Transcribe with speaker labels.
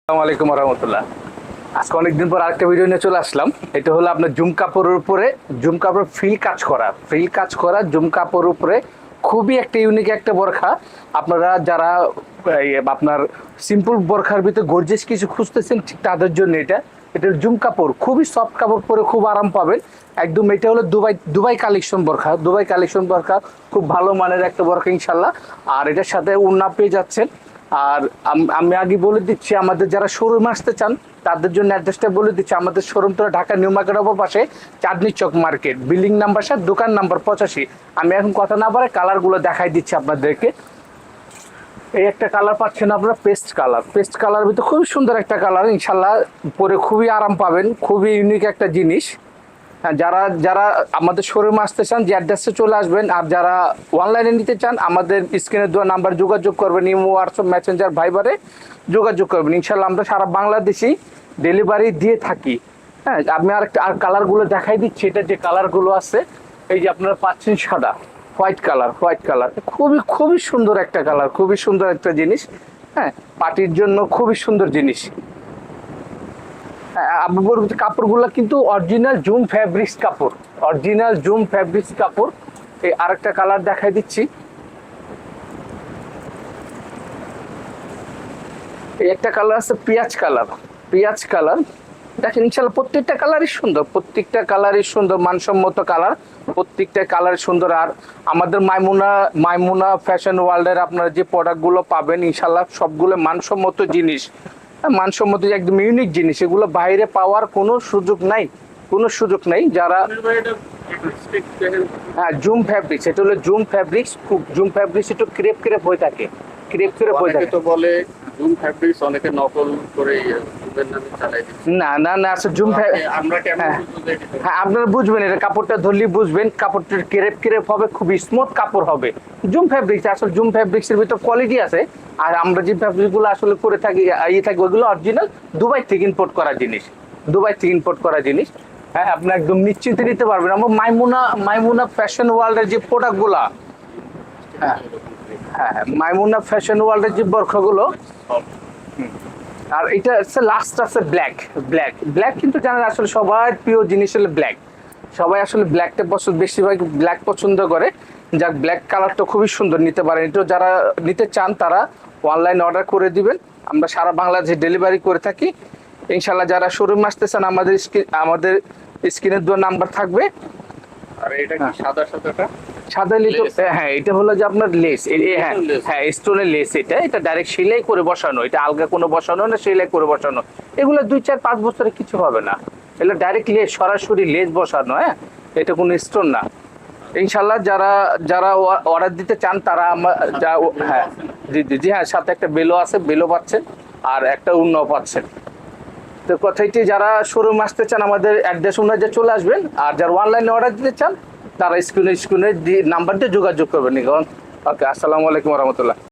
Speaker 1: আসসালামু আলাইকুম রহমতুল্লাহ। আজকে অনেকদিন পর আরেকটা ভিডিও নিয়ে চলে আসলাম। এটা হলো আপনার জুম কাপড়ের উপরে জুম কাপড় ফ্রিল কাজ করা জুম কাপড়ের উপরে খুবই একটা ইউনিক একটা বোরখা। আপনারা যারা আপনার সিম্পল বোরখার ভিতরে গর্জিয়াস কিছু খুঁজতেছেন ঠিক তাদের জন্য এটা জুম কাপড়, খুবই সফট কাপড় পরে খুব আরাম পাবেন একদম। এটা হলো দুবাই কালেকশন বোরখা, খুব ভালো মানের একটা বোরখা ইনশাল্লাহ। আর এটার সাথে ওড়না পেয়ে যাচ্ছেন। আর আমি আগে বলে দিচ্ছি, আমাদের যারা শোরুমে আসতে চান তাদের জন্য অ্যাড্রেসটা বলে দিচ্ছি। আমাদের শোরুমটা ঢাকা নিউ মার্কেট অপর পাশে চাঁদনী চক মার্কেট, বিল্ডিং নাম্বার 7, দোকান নাম্বার 85। আমি এখন কথা না বলে কালারগুলো দেখাই দিচ্ছি আপনাদেরকে। এই একটা কালার পাচ্ছেন আপনারা, পেস্ট কালার ভিতরে খুবই সুন্দর একটা কালার ইনশাল্লাহ, পরে খুবই আরাম পাবেন, খুবই ইউনিক একটা জিনিস। যারা যারা আমাদের শোরুমে আসতে চান যে অ্যাড্রেসে চলে আসবেন, আর যারা অনলাইনে নিতে চান আমাদের স্ক্রিনে দেওয়া নাম্বার যোগাযোগ করবেন, ইমো, হোয়াটসঅ্যাপ, মেসেঞ্জার, ভাইবারে যোগাযোগ করবেন। ইনশাল্লাহ আমরা সারা বাংলাদেশেই ডেলিভারি দিয়ে থাকি। হ্যাঁ, আমি আর কালারগুলো দেখাই দিচ্ছি। এটা যে কালারগুলো আছে, এই যে আপনারা পাচ্ছেন সাদা, হোয়াইট কালার, খুবই সুন্দর একটা কালার, খুবই সুন্দর একটা জিনিস। হ্যাঁ, পার্টির জন্য খুবই সুন্দর জিনিস। কাপড়গুলো কিন্তু অরিজিনাল জুম ফ্যাব্রিক্স কাপড়। এই আরেকটা কালার দেখাই দিচ্ছি। এই একটা কালার আছে পেঁয়াজ কালার। দেখেন ইনশাল্লাহ প্রত্যেকটা কালারই সুন্দর, মানসম্মত কালার, প্রত্যেকটা কালার সুন্দর। আর আমাদের মাইমুনা ফ্যাশন ওয়ার্ল্ডের আপনারা যে প্রোডাক্টগুলো পাবেন ইনশাল্লাহ সবগুলো মানসম্মত জিনিস, মানসম্মত একদম ইউনিক জিনিস। এগুলো বাইরে পাওয়ার কোনো সুযোগ নাই। যারা হ্যাঁ, জুম ফ্যাব্রিক্স, এটা হলো জুম ফ্যাব্রিক্স একটু ক্রেপ হয়ে থাকে,
Speaker 2: তো বলে জুম ফ্যাব্রিক্স অনেকে নকল করে জুমের নামে চালাই দিচ্ছে।
Speaker 1: না আসলে জুম
Speaker 2: আমরা কেমন
Speaker 1: হ্যাঁ, আপনারা বুঝবেন, এটা কাপড়টা ধরলেই বুঝবেন, কাপড়টা ক্রেপ হবে, খুব স্মুথ কাপড় হবে। জুম ফ্যাব্রিক্স এর ভিতর কোয়ালিটি আছে। আর আমরা যে ফ্যাব্রিক গুলো আসলে করে থাকি ওইগুলো অরিজিনাল দুবাই থেকে ইম্পোর্ট করা জিনিস। হ্যাঁ, আপনি একদম নিশ্চিন্তে নিতে পারবেন। আমরা মাইমুনা ফ্যাশন ওয়ার্ল্ডের যে প্রোডাক্ট গুলা, হ্যাঁ, মাইমুনা ফ্যাশন ওয়ার্ল্ডের যে বোরখাগুলো। আর এটা হচ্ছে লাস্ট আছে ব্ল্যাক, কিন্তু জানেন আসলে সবার প্রিয় জিনিস হলো ব্ল্যাক। সবাই আসলে ব্ল্যাকটা বেশিরভাগ ব্ল্যাক পছন্দ করে। যাক, ব্ল্যাক কালারটা খুবই সুন্দর, নিতে পারেন। এটা যারা নিতে চান তারা অনলাইন অর্ডার করে দিবেন, আমরা সারা বাংলাদেশে ডেলিভারি করে থাকি ইনশাল্লাহ। যারা শোরুমে আসতে চান আমাদের স্ক্রিনের দেওয়া নাম্বার থাকবে।
Speaker 2: আর এটা কি
Speaker 1: সাদা লিটো, হ্যাঁ, এটা হলো যে আপনার লেস, হ্যাঁ স্টোনের লেস। এটা ডাইরেক্ট সেলাই করে বসানো, এটা আলগা কোনো বসানো না, সেলাই করে বসানো। এগুলো 2-4-5 বছরে কিছু হবে না, এগুলো ডাইরেক্ট লেস, সরাসরি লেস বসানো। হ্যাঁ, এটা কোনো স্টোন না ইনশাল্লাহ। যারা অর্ডার দিতে চান তারা হ্যাঁ, জি হ্যাঁ, সাথে একটা বেলো পাচ্ছেন, আর একটা উন্নও পাচ্ছেন। তো কথাইটি, যারা শোরুম আসতে চান আমাদের অ্যাড্রেস অনুযায়ী চলে আসবেন, আর যারা অনলাইনে অর্ডার দিতে চান তারা স্ক্রিনে নাম্বার দিয়ে যোগাযোগ করবেন। ওকে, আসসালামু আলাইকুম রহমতুল্লাহ।